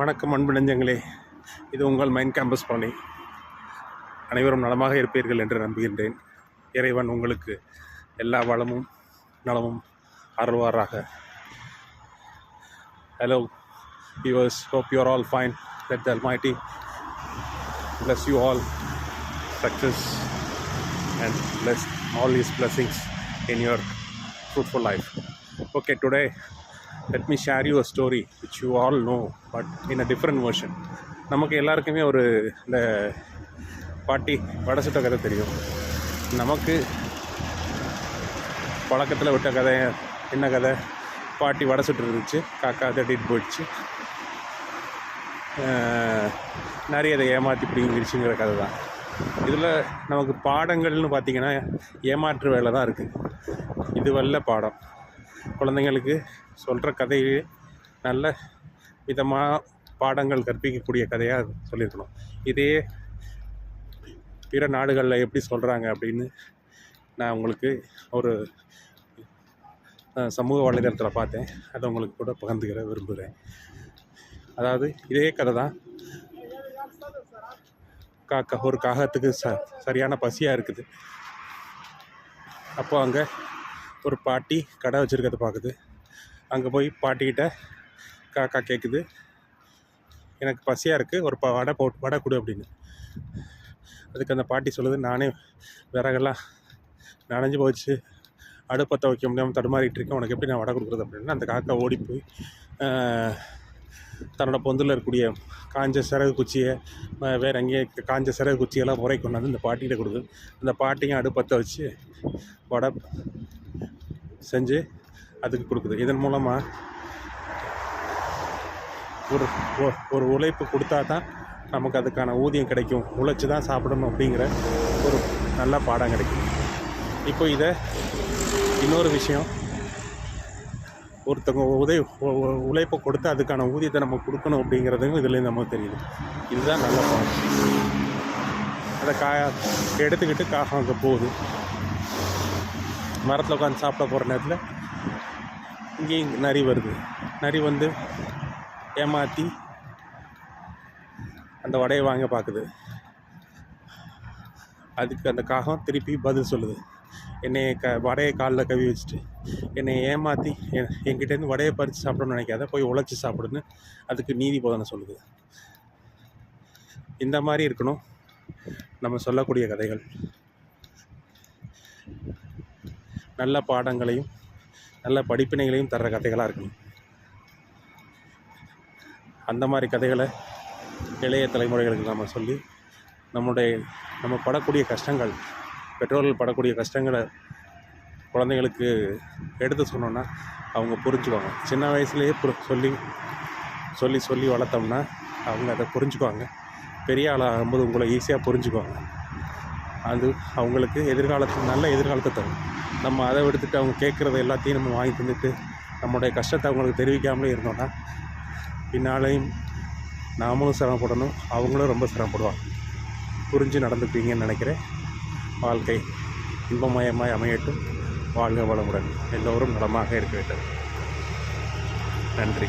வணக்கம் அன்பு நெஞ்சங்களே, இது உங்கள் மைண்ட் கேம்பஸ் பழனி. அனைவரும் நலமாக இருப்பீர்கள் என்று நம்புகின்றேன். இறைவன் உங்களுக்கு எல்லா வளமும் நலமும் அருள்வாராக. Hello viewers, hope you are all fine. Let the Almighty bless you all success and bless all His blessings in your fruitful life. Okay, today let me share you a story which you all know but in a different version. நமக்கு எல்லாருக்குமே ஒரு இந்த பாட்டி வடை சுட்ட கதை தெரியும். நமக்கு பழக்கத்தில் விட்ட கதை என்ன கதை? பாட்டி வடை சுட்டு இருந்துச்சு, காக்கா தட்டிட்டு போயிடுச்சு, நிறைய அதை ஏமாற்றி பிடிங்கிருச்சுங்கிற கதை தான். இதில் நமக்கு பாடங்கள்னு பார்த்திங்கன்னா ஏமாற்று வேலை தான் இருக்குது. இது வல்ல பாடம். குழந்தைங்களுக்கு சொல்கிற கதையே நல்ல விதமாக பாடங்கள் கற்பிக்கக்கூடிய கதையாக சொல்லியிருக்கணும். இதே பிற நாடுகளில் எப்படி சொல்கிறாங்க அப்படின்னு நான் உங்களுக்கு ஒரு சமூக வலைதளத்தில் பார்த்தேன். அதை உங்களுக்கு கூட பகிர்ந்துக்கிற விரும்புகிறேன். அதாவது இதே கதை தான். ஒரு காகத்துக்கு சரியான பசியாக இருக்குது. அப்போ அங்கே ஒரு பாட்டி கடை வச்சுருக்கிறத பார்க்குது. அங்கே போய் பாட்டிக்கிட்ட காக்கா கேட்குது, எனக்கு பசியாக இருக்குது, ஒரு வடை கொடு அப்படின்னு. அதுக்கு அந்த பாட்டி சொல்லுது, நானே விறகெல்லாம் நனைஞ்சு போச்சு, அடுப்பத்தை வைக்க முடியாமல் தடுமாறிட்டு இருக்கேன், உனக்கு எப்படி நான் வடை கொடுக்குறது அப்படின்னு. அந்த காக்கா ஓடி போய் தன்னோட பொந்தில் இருக்கக்கூடிய காஞ்ச சிறகு குச்சியை வேறு எங்கேயே காஞ்ச சிறகு குச்சியெல்லாம் முறை கொண்டாந்து இந்த பாட்டிகிட்ட கொடுக்குது. அந்த பாட்டியும் அடுப்பத்தை வச்சு வடை செஞ்சு அதுக்கு கொடுக்குது. இதன் மூலமாக ஒரு உழைப்பு கொடுத்தா தான் நமக்கு அதுக்கான ஊதியம் கிடைக்கும், உழைச்சி தான் சாப்பிடணும் அப்படிங்கிற ஒரு நல்ல பாடம் கிடைக்கும். இப்போ இதை இன்னொரு விஷயம், ஒருத்தவங்க உழைப்பை கொடுத்து அதுக்கான ஊதியத்தை நம்ம கொடுக்கணும் அப்படிங்கிறதும் இதுலேருந்து நமக்கு தெரியுது. இதுதான் நல்ல பாடம். அதை எடுத்துக்கிட்டு காகம் அங்கே போகுது. மரத்தில் உட்காந்து சாப்பிட போகிற நேரத்தில் இங்கேயும் நரி வருது. நரி வந்து ஏமாற்றி அந்த வடையை வாங்க பார்க்குது. அதுக்கு அந்த காகம் திருப்பி பதில் சொல்லுது, என்னை வடையை காலில் கவி வச்சுட்டு என்னை ஏமாற்றி என்கிட்டேருந்து வடையை பறித்து சாப்பிடணும்னு நினைக்காத, போய் உழைச்சி சாப்பிடுன்னு அதுக்கு நீதி போதனை சொல்லுது. இந்த மாதிரி இருக்கணும் நம்ம சொல்லக்கூடிய கதைகள். நல்ல பாடங்களையும் நல்ல படிப்பினைகளையும் தர்ற கதைகளாக இருக்கணும். அந்த மாதிரி கதைகளை இளைய தலைமுறைகளுக்கு நம்ம சொல்லி நம்ம படக்கூடிய கஷ்டங்கள், பெற்றோர்கள் படக்கூடிய கஷ்டங்களை குழந்தைங்களுக்கு எடுத்து சொன்னோன்னா அவங்க புரிஞ்சுக்குவாங்க. சின்ன வயசுலேயே சொல்லி சொல்லி வளர்த்தோம்னா அவங்க அதை புரிஞ்சுக்குவாங்க. பெரிய ஆளாகும்போது உங்களை ஈஸியாக புரிஞ்சுக்குவாங்க. அது அவங்களுக்கு எதிர்காலத்துக்கு நல்ல எதிர்காலத்தை தரும். நம்ம அதை எடுத்துகிட்டு அவங்க கேட்குறத எல்லாத்தையும் நம்ம வாங்கி தந்துட்டு நம்மளுடைய கஷ்டத்தை அவங்களுக்கு தெரிவிக்காமலே இருந்தோன்னா பின்னாலேயும் நாமளும் சிரமப்படணும், அவங்களும் ரொம்ப சிரமப்படுவாங்க. புரிஞ்சு நடந்துப்பீங்கன்னு நினைக்கிறேன். வாழ்க்கை இன்பமயமாய் அமையட்டும். வாழ்க வளமுடன். எல்லோரும் நலமாக இருக்க வேண்டும். நன்றி.